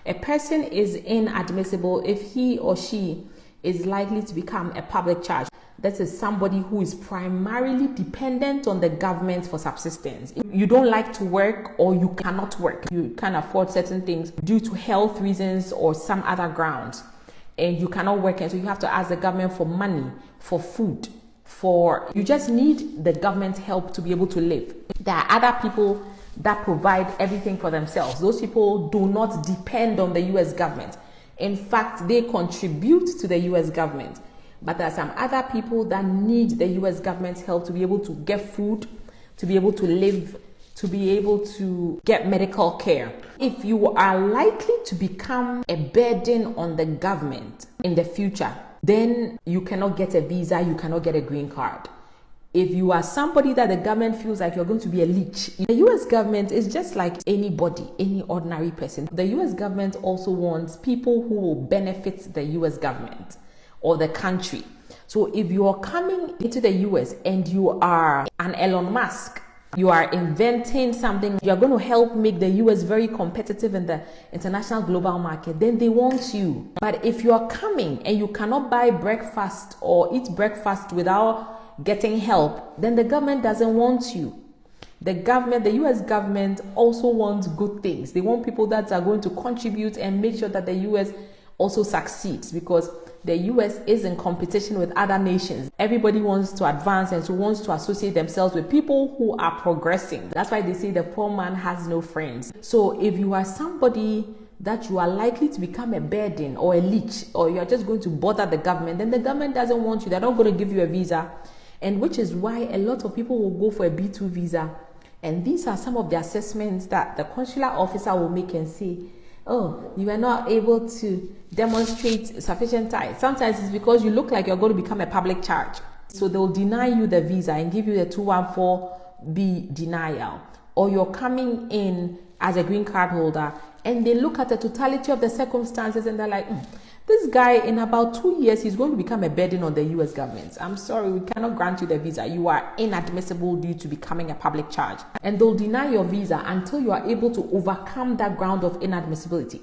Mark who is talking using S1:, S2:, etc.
S1: A person is inadmissible if he or she is likely to become a public charge. That is somebody who is primarily dependent on the government for subsistence. You don't like to work or you cannot work. You can't afford certain things due to health reasons or some other grounds, and you cannot work, and so you have to ask the government for money, for food, you just need the government help to be able to live. There are other people that provide everything for themselves. Those people do not depend on the US government. In fact, they contribute to the US government. But there are some other people that need the US government's help to be able to get food, to be able to live, to be able to get medical care. If you are likely to become a burden on the government in the future, then you cannot get a visa, you cannot get a green card. If you are somebody that the government feels like you're going to be a leech, the US government is just like anybody, any ordinary person. The US government also wants people who will benefit the US government or the country. So if you are coming into the US and you are an Elon Musk, you are inventing something, you're going to help make the US very competitive in the international global market, then they want you. But if you are coming and you cannot buy breakfast or eat breakfast without getting help, then the government doesn't want you. The US government also wants good things. They want people that are going to contribute and make sure that the US also succeeds, because the US is in competition with other nations. Everybody wants to advance and so wants to associate themselves with people who are progressing. That's why they say the poor man has no friends. So if you are somebody that you are likely to become a burden or a leech, or you are just going to bother the government, then the government doesn't want you. They're not going to give you a visa. And which is why a lot of people will go for a B2 visa. And these are some of the assessments that the consular officer will make and say, oh, you are not able to demonstrate sufficient ties. Sometimes it's because you look like you're going to become a public charge. So they'll deny you the visa and give you the 214B denial. Or you're coming in as a green card holder and they look at the totality of the circumstances and they're like, this guy in about 2 years, he's going to become a burden on the US government. I'm sorry, we cannot grant you the visa. You are inadmissible due to becoming a public charge. And they'll deny your visa until you are able to overcome that ground of inadmissibility.